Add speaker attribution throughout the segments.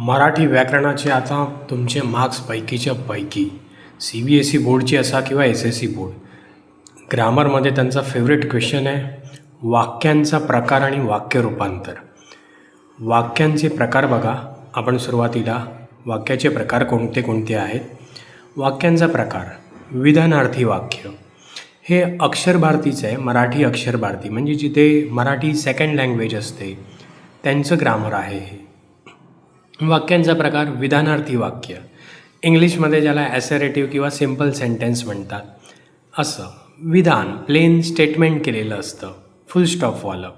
Speaker 1: मराठी व्याकरणाचे आता तुमचे मार्क्स पैकीच्या पैकी CBSE बोर्डची असा किंवा SSE बोर्ड ग्रामरमध्ये त्यांचा फेवरेट क्वेश्चन आहे वाक्यांचा प्रकार आणि वाक्य रूपांतर. वाक्यांचे प्रकार बघा. आपण सुरुवातीला वाक्याचे प्रकार कोणते कोणते आहेत. वाक्यांचा प्रकार विधानार्थी वाक्य हे अक्षर भारतीचं आहे. मराठी अक्षर भारती म्हणजे जिथे मराठी सेकंड लँग्वेज असते त्यांचं ग्रामर आहे हे. वाक्यांचा प्रकार विधानार्थी वाक्य, इंग्लिशमध्ये ज्याला ॲसरेटिव्ह किंवा सिम्पल सेंटेन्स म्हणतात. असं विधान प्लेन स्टेटमेंट केलेलं असतं, फुल स्टॉपवालं.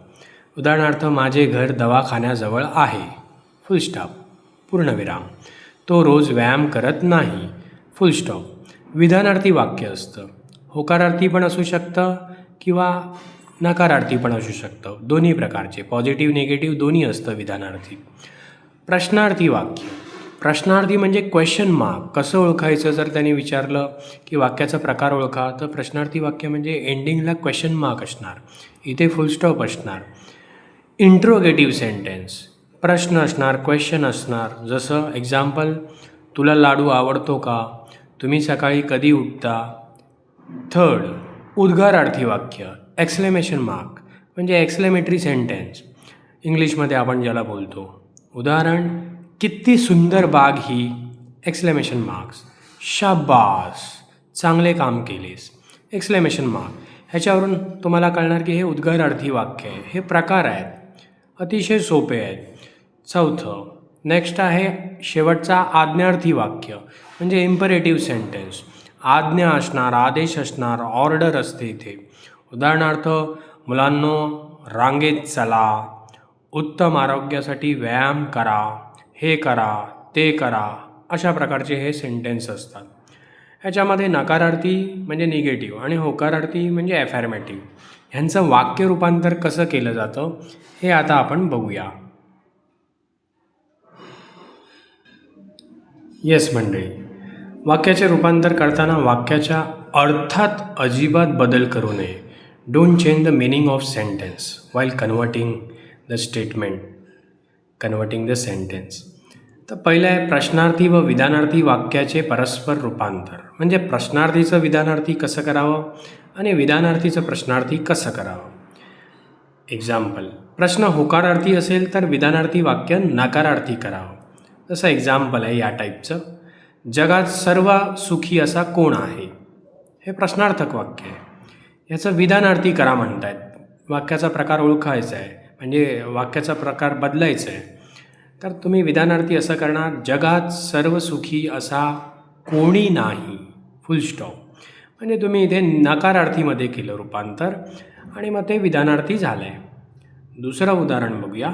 Speaker 1: उदाहरणार्थ माझे घर दवाखान्याजवळ आहे, फुल स्टॉप, पूर्णविराम. तो रोज व्यायाम करत नाही, फुल स्टॉप. विधानार्थी वाक्य असतं. होकारार्थी पण असू शकतं किंवा नकारार्थी पण असू शकतं, दोन्ही प्रकारचे, पॉझिटिव्ह निगेटिव्ह दोन्ही असतं विधानार्थी. प्रश्नार्थी वाक्य, प्रश्नार्थी म्हणजे क्वेश्चन मार्क. कसं ओळखायचं जर त्यांनी विचारलं की वाक्याचा प्रकार ओळखा, तर प्रश्नार्थी वाक्य म्हणजे एंडिंगला क्वेश्चन मार्क असणार, इथे फुल स्टॉप असणार. इंट्रोगेटिव्ह सेंटेन्स, प्रश्न असणार, क्वेश्चन असणार. जसं एक्झाम्पल, तुला लाडू आवडतो का, तुम्ही सकाळी कधी उठता. थर्ड, उद्गारार्थी वाक्य, एक्सक्लेमेशन मार्क म्हणजे एक्सक्लेमेटरी सेंटेन्स, इंग्लिशमध्ये आपण ज्याला बोलतो. उदाहरण, किती सुंदर बाग ही, एक्सक्लेमेशन मार्क्स. शाबास, चांगले काम केलेस, एक्सक्लेमेशन मार्क. ह्याच्यावरून तुम्हाला कळणार की हे उद्गारार्थी वाक्य आहे. हे प्रकार आहेत, अतिशय सोपे आहेत. चौथं, नेक्स्ट आहे शेवटचा आज्ञार्थी वाक्य म्हणजे इम्परेटिव्ह सेंटेन्स. आज्ञा असणार, आदेश असणार, ऑर्डर असते इथे. उदाहरणार्थ, मुलांनो रांगेत चला, उत्तम आरोग्यासाठी व्यायाम करा, हे करा, ते करा. अशा प्रकारचे हे सेंटेन्स असतात. ह्याच्यामध्ये नकारार्थी म्हणजे निगेटिव्ह आणि होकारार्थी म्हणजे ॲफर्मेटिव्ह ह्यांचं वाक्य रूपांतर कसं केलं जातं हे आता आपण बघूया. येस मंडळी, वाक्याचे रूपांतर करताना वाक्याच्या अर्थात अजिबात बदल करू नये. Don't change the meaning of sentence while converting the statement, converting the sentence. तर पहिलं आहे प्रश्नार्थी व विधानार्थी वाक्याचे परस्पर रूपांतर. म्हणजे प्रश्नार्थीचं विधानार्थी कसं करावं आणि विधानार्थीचं प्रश्नार्थी कसं करावं. एक्झाम्पल, प्रश्न होकारार्थी असेल तर विधानार्थी वाक्य नकारार्थी करावं. जसं एक्झाम्पल आहे या टाईपचं, जगात सर्व सुखी असा कोण आहे. हे प्रश्नार्थक वाक्य आहे. याचं विधानार्थी करा म्हणतायत. वाक्याचा प्रकार ओळखायचा आहे म्हणजे वाक्याचा प्रकार बदलायचा आहे. तर तुम्ही विधानार्थी असं करणार, जगात सर्व सुखी असा कोणी नाही, फुल स्टॉप. म्हणजे तुम्ही इथे नकारार्थीमध्ये केलं रूपांतर आणि मग ते विधानार्थी झालं आहे. दुसरं उदाहरण बघूया.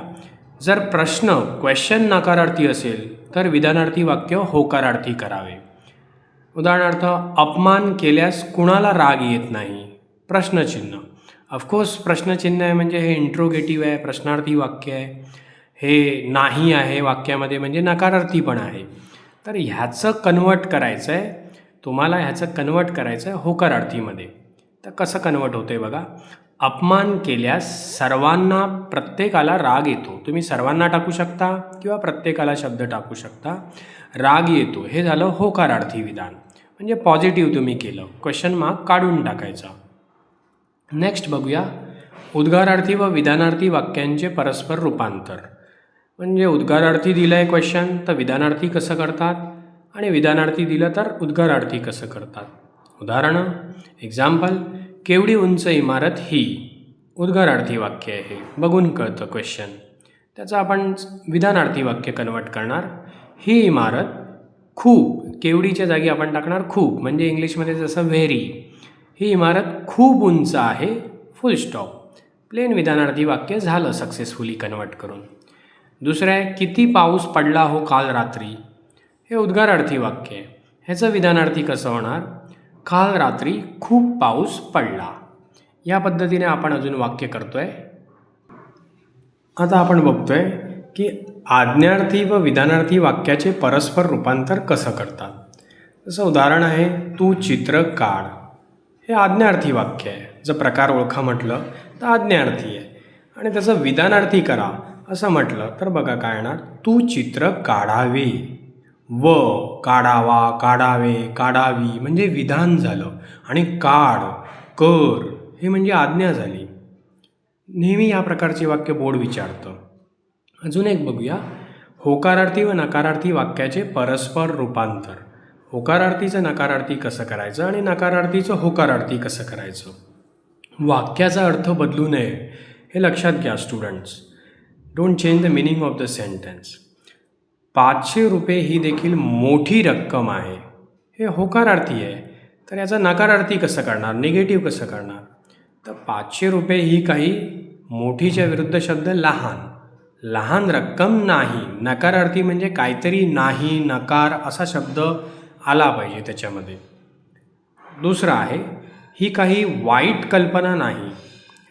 Speaker 1: जर प्रश्न क्वेश्चन नकारार्थी असेल तर विधानार्थी वाक्य होकारार्थी करावे. उदाहरणार्थ, अपमान केल्यास कुणाला राग येत नाही, प्रश्नचिन्ह. ऑफकोर्स प्रश्नचिन्ह आहे म्हणजे हे इंट्रोगेटिव्ह आहे, प्रश्नार्थी वाक्य आहे. हे नाही आहे वाक्यामध्ये म्हणजे नकारार्थी पण आहे. तर ह्याचं कन्वर्ट करायचं आहे तुम्हाला, ह्याचं कन्वर्ट करायचं आहे होकारार्थीमध्ये. तर कसं कन्वर्ट होतं आहे बघा. अपमान केल्यास सर्वांना, प्रत्येकाला राग येतो. तुम्ही सर्वांना टाकू शकता किंवा प्रत्येकाला शब्द टाकू शकता. राग येतो हे झालं होकारार्थी विधान म्हणजे पॉझिटिव्ह तुम्ही केलं, क्वेश्चन मार्क काढून टाकायचा. नेक्स्ट बघूया उद्गारार्थी व विधानार्थी वाक्यांचे परस्पर रूपांतर. म्हणजे उद्गारार्थी दिलं आहे क्वेश्चन तर विधानार्थी कसं करतात आणि विधानार्थी दिलं तर उद्गारार्थी कसं करतात. उदाहरणं, एक्झाम्पल, केवढी उंच इमारत ही, उद्गारार्थी वाक्य आहे, बघून कळतं क्वेश्चन. त्याचं आपण विधानार्थी वाक्य कन्वर्ट करणार. ही इमारत खूप, केवढीच्या जागी आपण टाकणार खूप, म्हणजे इंग्लिशमध्ये जसं व्हेरी. ही इमारत खूप उंच आहे, फुल स्टॉप. प्लेन विधानार्थी वाक्य झालं सक्सेसफुली कन्वर्ट करून. दुसरं आहे, किती पाऊस पडला हो काल रात्री, हे उद्गारार्थी वाक्य आहे. ह्याचं विधानार्थी कसं होणार, काल रात्री खूप पाऊस पडला. या पद्धतीने आपण अजून वाक्य करतो आहे. आता आपण बघतो आहे की आज्ञार्थी व विधानार्थी वाक्याचे परस्पर रूपांतर कसं करतात. जसं उदाहरण आहे, तू चित्र काढ, हे आज्ञार्थी वाक्य आहे. जर प्रकार ओळखा म्हटलं तर आज्ञार्थी आहे. आणि त्याचं विधानार्थी करा, असं म्हटलं तर बघा काय येणार, तू चित्र काढावे. व, काढावा, काढावे, काढावी म्हणजे विधान झालं. आणि काढ, कर हे म्हणजे आज्ञा झाली. नेहमी या प्रकारचे वाक्य बोर्ड विचारतं. अजून एक बघूया, होकारार्थी व नकारार्थी वाक्याचे परस्पर रूपांतर. होकारार्थीचं नकारार्थी कसं करायचं आणि नकारार्थीचं होकारार्थी कसं करायचं. वाक्याचा अर्थ बदलू नये हे लक्षात घ्या students. Don't change the meaning of the sentence. 500 रुपये ही देखील मोठी रक्कम आहे, हे होकारार्थी आहे. तर याचा नकारार्थी कसं करणार, निगेटिव्ह कसं करणार. तर 500 रुपये ही काही मोठीच्या विरुद्ध शब्द लहान. लहान रक्कम नाही. नकारार्थी म्हणजे काहीतरी नाही, नकार असा शब्द आला पाहिजे त्याच्यामध्ये. दुसरं आहे, ही काही वाईट कल्पना नाही.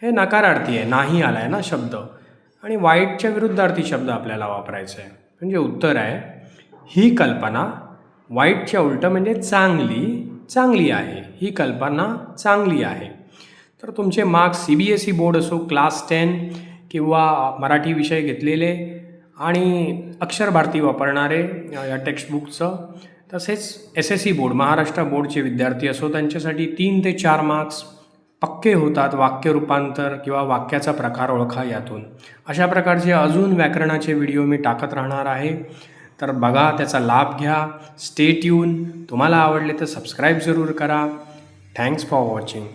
Speaker 1: हे नकारार्थी आहे, नाही आला आहे ना शब्द, आणि वाईटच्या विरुद्धार्थी शब्द आपल्याला वापरायचा आहे. म्हणजे उत्तर आहे, ही कल्पना वाईटच्या उलटं म्हणजे चांगली आहे. ही कल्पना चांगली आहे. तर तुमचे मार्क्स CBSE बोर्ड असो, क्लास 10 किंवा मराठी विषय घेतलेले आणि अक्षर भारती वापरणारे या टेक्स्टबुकचं, तसेच SSC बोर्ड, महाराष्ट्र बोर्डचे विद्यार्थी असो, त्यांच्यासाठी 3 ते 4 मार्क्स पक्के होतात. वाक्य रूपांतर किंवा वाक्याचा प्रकार ओळखा यातून. अशा प्रकारचे अजून व्याकरणाचे व्हिडिओ मी टाकत राहणार आहे. तर बघा, त्याचा लाभ घ्या. Stay tune. तुम्हाला आवडले तर सबस्क्राईब जरूर करा. Thanks for watching.